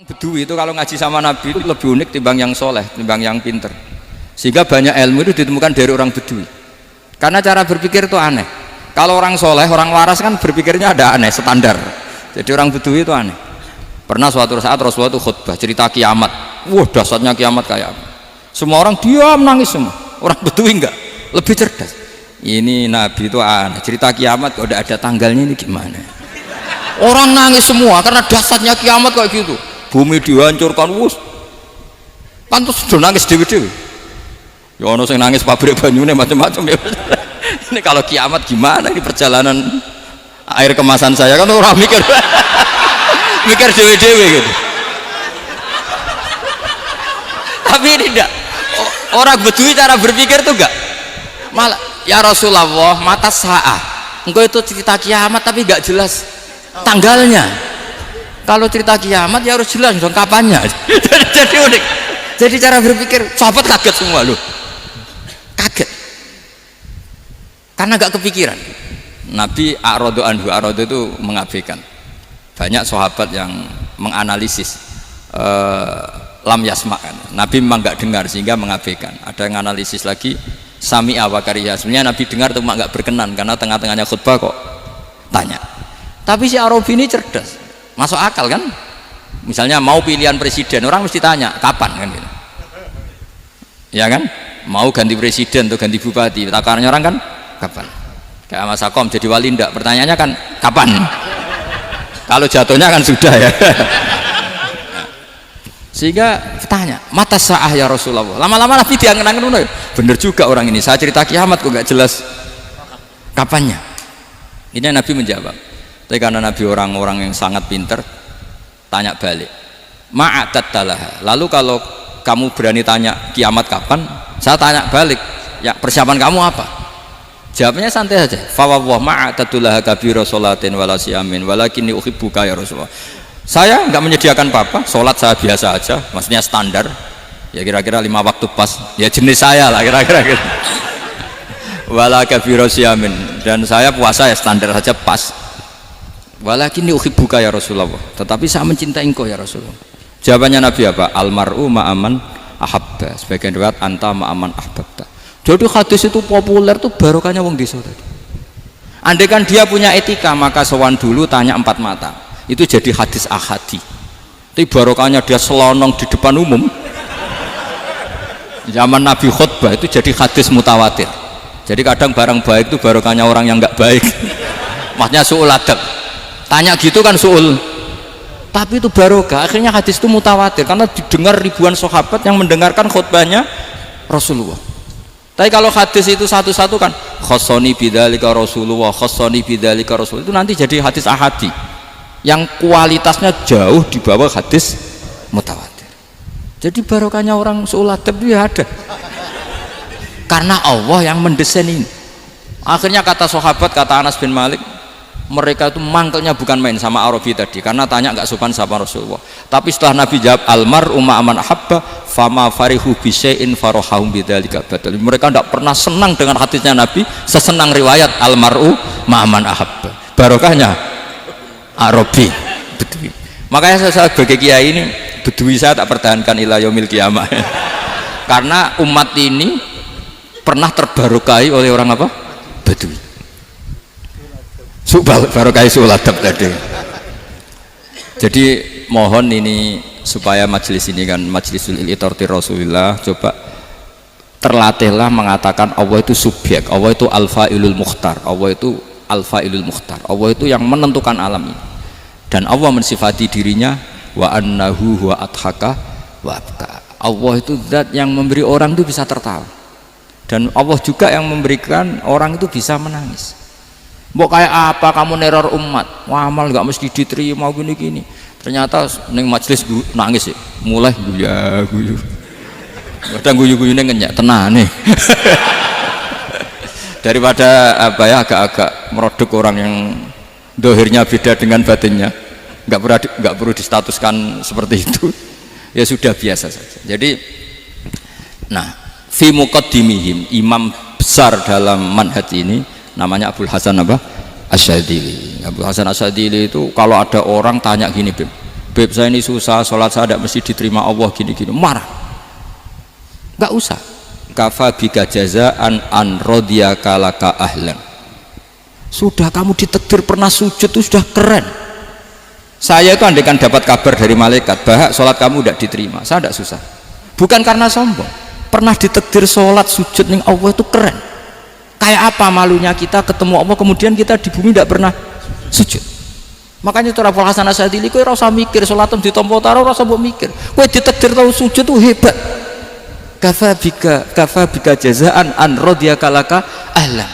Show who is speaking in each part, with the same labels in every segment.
Speaker 1: Bedui itu kalau ngaji sama Nabi itu lebih unik timbang yang soleh, timbang yang pinter. Sehingga banyak ilmu itu ditemukan dari orang Bedui. Karena cara berpikir itu aneh. Kalau orang soleh, orang waras kan berpikirnya ada aneh, standar. Jadi orang Bedui itu aneh. Pernah suatu saat Rasulullah itu khutbah cerita kiamat. Wah, dahsyatnya kiamat kayak apa? Semua orang diam nangis semua. Orang Bedui enggak, lebih cerdas. Ini Nabi itu aneh. Cerita kiamat kok udah ada tanggalnya ini gimana? Orang nangis semua karena dahsyatnya kiamat kayak gitu. Bumi dihancurkan, wus pantas sudah nangis dewi-dewi ya ono yang nangis pabrik banyune macam-macam ya. Ini kalau kiamat gimana ini perjalanan air kemasan saya kan orang mikir mikir dewi-dewi gitu. Tapi ini enggak, orang Bedui cara berpikir tuh enggak malah ya Rasulullah mata sa'ah engkau itu cerita kiamat tapi enggak jelas tanggalnya. Kalau cerita kiamat ya harus jelas dong kapannya. Jadi unik. Jadi cara berpikir sahabat kaget semua loh. Kaget. Karena gak kepikiran. Nabi a'radu anhu, a'radu itu mengabaikan. Banyak sahabat yang menganalisis lam yasma'kan. Nabi memang gak dengar sehingga mengabaikan. Ada yang analisis lagi sami'a wa kariha. Sebenarnya Nabi dengar itu gak berkenan karena tengah-tengahnya khutbah kok tanya. Tapi si Arabi ini cerdas. Masuk akal kan? Misalnya mau pilihan presiden, orang mesti tanya kapan kan gitu. Ya kan? Mau ganti presiden atau ganti bupati, takarannya orang kan kapan? Kayak Mas Akom jadi wali ndak? Pertanyaannya kan kapan? Kalau jatuhnya kan sudah ya. Sehingga tanya, mata sa'ah ya Rasulullah. Lama-lama Nabi diangen-angen, bener juga orang ini. Saya cerita kiamat kok gak jelas kapannya. Ini Nabi menjawab. Tapi karena Nabi orang-orang yang sangat pinter, tanya balik, ma'atat talaha. Lalu kalau kamu berani tanya kiamat kapan, saya tanya balik, ya persiapan kamu apa? Jawabnya santai saja. Fawwah ma'atatulaha kabira sholatin wala siyamin walakinni uhibbuka ya Rasulullah. Saya enggak menyediakan apa-apa, sholat saya biasa aja, maksudnya standar. Ya kira-kira 5 waktu pas. Ya jenis saya lah kira-kira gitu. Wala kabira siyamin, dan saya puasa ya standar saja pas. Walakin uhibbuka ya Rasulullah, tetapi saya mencintai engkau ya Rasulullah. Jawabannya Nabi apa? Almar'u ma'aman ahabba. Sebagian riwayat anta ma'aman ahbabta. Jadi hadis itu populer tuh barokahnya wong desa tadi. Andai kan dia punya etika maka sowan dulu tanya 4 mata. Itu jadi hadis ahadi. Tapi barokahnya dia selonong di depan umum. Zaman Nabi khutbah itu jadi hadis mutawatir. Jadi kadang barang baik itu barokahnya orang yang enggak baik. Maksudnya su'ul adab. Tanya gitu kan su'ul, tapi itu barokah. Akhirnya hadis itu mutawatir karena didengar ribuan sahabat yang mendengarkan khutbahnya Rasulullah. Tapi kalau hadis itu satu-satu kan khossoni bidzalika Rasulullah, khossoni bidzalika Rasulullah, itu nanti jadi hadis ahadi yang kualitasnya jauh di bawah hadis mutawatir. Jadi barokahnya orang su'ul adab itu ya ada karena Allah yang mendesain ini. Akhirnya kata sahabat, kata Anas bin Malik, mereka itu mangkelnya bukan main sama Arabi tadi karena tanya nggak sopan sama Rasulullah. Tapi setelah Nabi jawab almar'u ma'aman ahabba fama farihu bisyai'in farahahum bidzalika badal. Mereka tidak pernah senang dengan hadisnya Nabi sesenang riwayat almar'u ma'aman ahabba. Barokahnya Arabi Bedui. Makanya saya sebagai kiai ini Bedui saya tak pertahankan ila yaumil qiyamah. Karena umat ini pernah terbarokai oleh orang apa? Bedui. Barokah su'ul adab tadi. Jadi mohon ini supaya majelis ini kan majlisul iltorti Rasulullah, coba terlatihlah mengatakan Allah itu subjek, Allah itu al-fa'ilul mukhtar, Allah itu al-fa'ilul mukhtar, Allah itu yang menentukan alam ini. Dan Allah mensifati dirinya wa annahu huwa adhaka wa abka. Allah itu zat yang memberi orang itu bisa tertawa. Dan Allah juga yang memberikan orang itu bisa menangis. Mbok kayak apa kamu neror umat, wah amal nggak mesti diterima gini-gini. Ternyata neng majelis nangis ya, mulai guyu. Kadang guyu-guyu ngenyak tenang nih. Daripada apa ya agak-agak merodok orang yang dohirnya beda dengan batinnya, nggak perlu distatuskan seperti itu. Ya sudah biasa saja. Jadi, nah, fi muqaddimihim, imam besar dalam manhaj ini namanya Abul Hasan apa? Asyadzili. Abul Hasan Asyadzili itu kalau ada orang tanya gini, Bim, Beb saya ini susah, sholat saya tidak mesti diterima Allah gini-gini, marah. Nggak usah. Kafa bika jazaan an radiyaka laka ahlan. Sudah kamu ditakdir pernah sujud itu sudah keren. Saya itu andaikan dapat kabar dari malaikat bahwa sholat kamu tidak diterima, saya tidak susah. Bukan karena sombong, pernah ditakdir sholat sujud ning Allah itu keren. Kayak apa malunya kita ketemu Allah kemudian kita di bumi tidak pernah sujud. Makanya itu Abul Hasan Asyadzili kowe ora usah mikir salatem ditampa taro ora usah mbok mikir. Kowe ditakdir tau sujud tuh hebat. Kafa bika jazaan an radiyaka laka ahlan.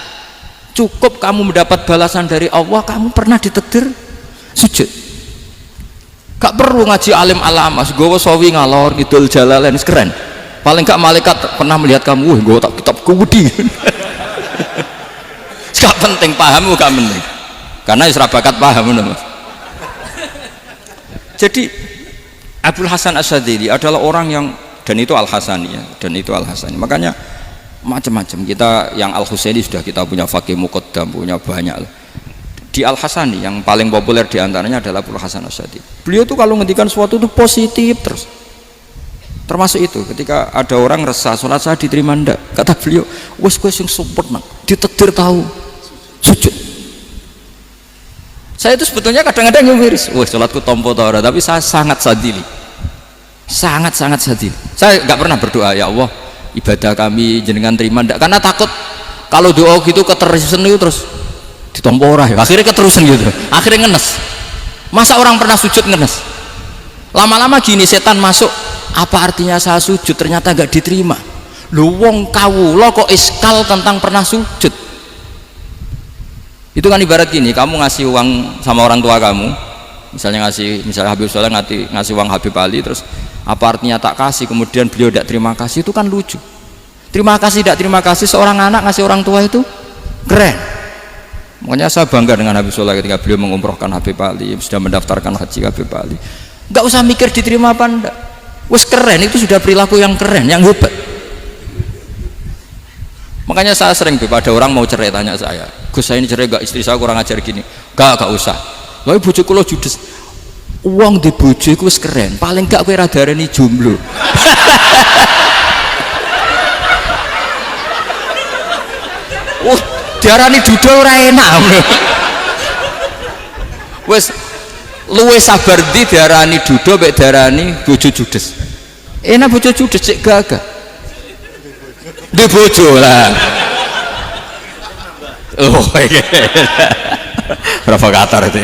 Speaker 1: Cukup kamu mendapat balasan dari Allah, kamu pernah ditakdir sujud. Gak perlu ngaji alim alamas, gowo sawi ngalor ngidul jalalain keren. Paling gak malaikat pernah melihat kamu, wah gowo tak kitab kuwedi. Gak penting pahammu gak penting. Karena isra bakat paham Mas. Jadi Abul Hasan Asyadzili adalah orang yang, dan itu Al-Hasani ya, dan itu Al-Hasani. Makanya macam-macam kita yang Al-Husaini sudah kita punya Faqih Muqaddam, punya banyak. Di Al-Hasani yang paling populer diantaranya adalah Abul Hasan Asyadzili. Beliau tuh kalau ngendikan sesuatu itu positif terus. Termasuk itu ketika ada orang resah sholat saya diterima ndak, kata beliau wes sing sempurna ditakdir tahu sujud. Saya itu sebetulnya kadang-kadang miris, wah sholatku tompo tora, tapi saya sangat sadili, sangat sadili. Saya nggak pernah berdoa ya Allah ibadah kami jenengan terima ndak, karena takut kalau doa gitu keterusan itu terus ditompo ora, akhirnya keterusan gitu, akhirnya ngenes. Masa orang pernah sujud ngenes? Lama-lama gini setan masuk, apa artinya saya sujud ternyata nggak diterima? Lu wong kawula kok iskal tentang pernah sujud. Itu kan ibarat gini, kamu ngasih uang sama orang tua kamu, misalnya Habib Soleh ngasih uang Habib Ali, terus apa artinya tak kasih, kemudian beliau tidak terima kasih, itu kan lucu. Terima kasih tidak terima kasih, seorang anak ngasih orang tua itu keren. Makanya saya bangga dengan Habib Soleh ketika beliau mengumrohkan Habib Ali, sudah mendaftarkan haji Habib Ali. Nggak usah mikir diterima apa enggak, wes keren, itu sudah perilaku yang keren, yang hebat. Makanya saya sering ada orang mau cerai tanya saya, Gus saya ini cerai gak, istri saya kurang ajar gini. Gak usah. Tapi bojo kula judes. Uang di bojo iku wis keren, paling gak kowe ra darani jomblo. Oh, diarani duda ora enak. Wis luwe sabar ndi diarani duda mek diarani bojo judes. Enak bojo judes cek gagah. Di bojo lah. Oh iya. Provokator itu.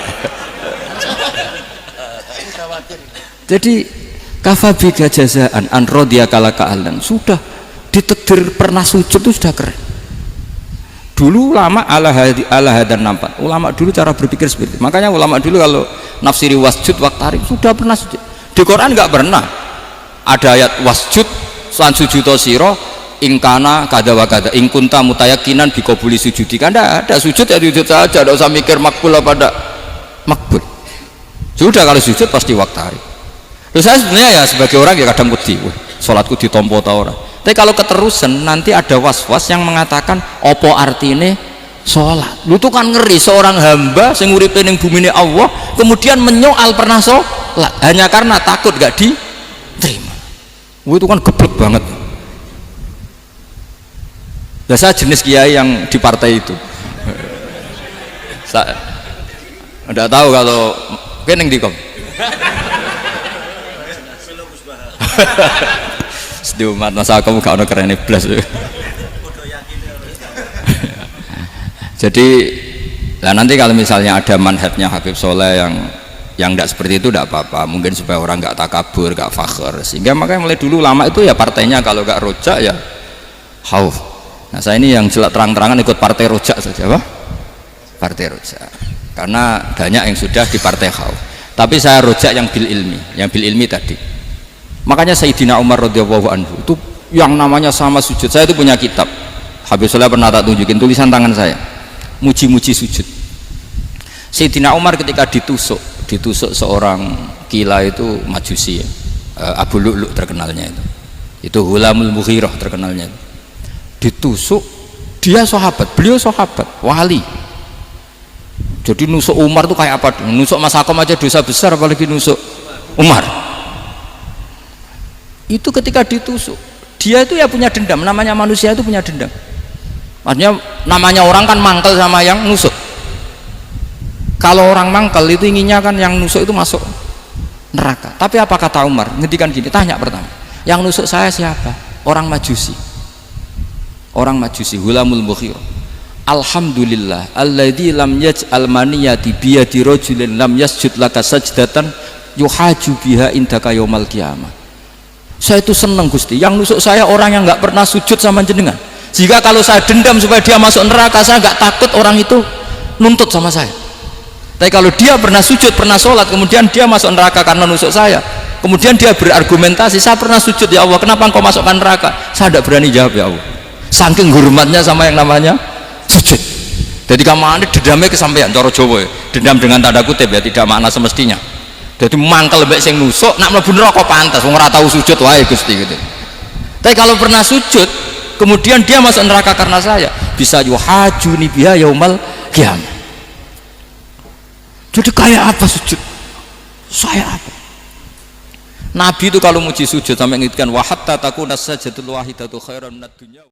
Speaker 1: Jadi kafabika jazaan an radiyaka laka ahlan, sudah ditakdir pernah sujud itu sudah keren. Dulu ulama ala hadan nampak. Ulama dulu cara berpikir seperti itu. Makanya ulama dulu kalau nafsiri wasjud waqtarib sudah pernah sujud. Di Quran nggak pernah ada ayat wasjud lan sujudo siro ingkana kada wa kada ingkunta mutayakinan bikobuli sujudi, kan ada sujud ya sujud saja, tidak usah mikir makbul apa tidak makbul. Sudah kalau sujud pasti waqtarib. Terus saya sebenarnya ya sebagai orang ya kadang wedi, sholatku ditompo ta ora. Tapi kalau keterusan nanti ada was-was yang mengatakan opo artine sholat. Lu tuh kan ngeri seorang hamba sing uripe ning bumine Allah kemudian menyoal pernah sholat hanya karena takut gak diterima. Itu kan geblek banget. Nah, saya jenis kiai yang di partai itu. Saya tidak tahu kalau keneng dikom. Sedih umat masa kamu gak ada keren iblis. Jadi lah nanti kalau misalnya ada manhajnya Habib Soleh yang tidak seperti itu tidak apa-apa, mungkin supaya orang nggak takabur, nggak fakhr, sehingga makanya mulai dulu lama itu ya partainya kalau nggak rojak ya khauf. Nah saya ini yang jelas terang-terangan ikut partai rojak saja, apa? Partai rojak, karena banyak yang sudah di partai khauf. Tapi saya rojak yang bil ilmi tadi. Makanya Sayyidina Umar radhiyallahu anhu itu yang namanya sama sujud. Saya itu punya kitab, Habib Soleh pernah tak tunjukin tulisan tangan saya, muji-muji sujud. Sayyidina Umar ketika ditusuk seorang kila itu majusi ya, Abu Lu'lu' terkenalnya itu Hulamul Mughirah terkenalnya itu. Ditusuk, dia sahabat, beliau sahabat wali. Jadi nusuk Umar tuh kayak apa? Nusuk Mas Hakom aja dosa besar, apalagi nusuk Umar. Itu ketika ditusuk, dia itu ya punya dendam, namanya manusia itu punya dendam. Maksudnya namanya orang kan mangkel sama yang nusuk. Kalau orang mangkel itu inginnya kan yang nusuk itu masuk neraka. Tapi apa kata Umar? Ngendikan gini, tanya pertama, yang nusuk saya siapa? Orang Majusi. Orang Majusi, Hulamul Mughirah. Alhamdulillah alladzi lam yaj'al maniyati biyadi rajulin lam yasjud laka sajdatan yuhaju biha indaka yaumal qiyamah. Saya itu senang Gusti, yang nusuk saya orang yang nggak pernah sujud sama jenengan. Jika kalau saya dendam supaya dia masuk neraka, saya nggak takut orang itu nuntut sama saya. Tapi kalau dia pernah sujud, pernah sholat, kemudian dia masuk neraka karena nusuk saya, kemudian dia berargumentasi, saya pernah sujud ya Allah, kenapa engkau masukkan neraka? Saya tidak berani jawab ya Allah, saking hormatnya sama yang namanya sujud. Jadi kamane dendamnya kesampaian cara Jawa ya. Dendam dengan tanda kutip ya, tidak makna semestinya. Jadi mangkel mbek sing nusuk nak mlebu neraka pantas wong ora tau sujud wae Gusti gitu. Tapi kalau pernah sujud kemudian dia masuk neraka karena saya, bisa yuhajuni biha yaumal qiyamah. Jadi kayak apa sujud? Saya apa? Nabi itu kalau muji sujud sampai ngingetkan wa hatta takuna sajdatul wahidatu khairan minad dunya.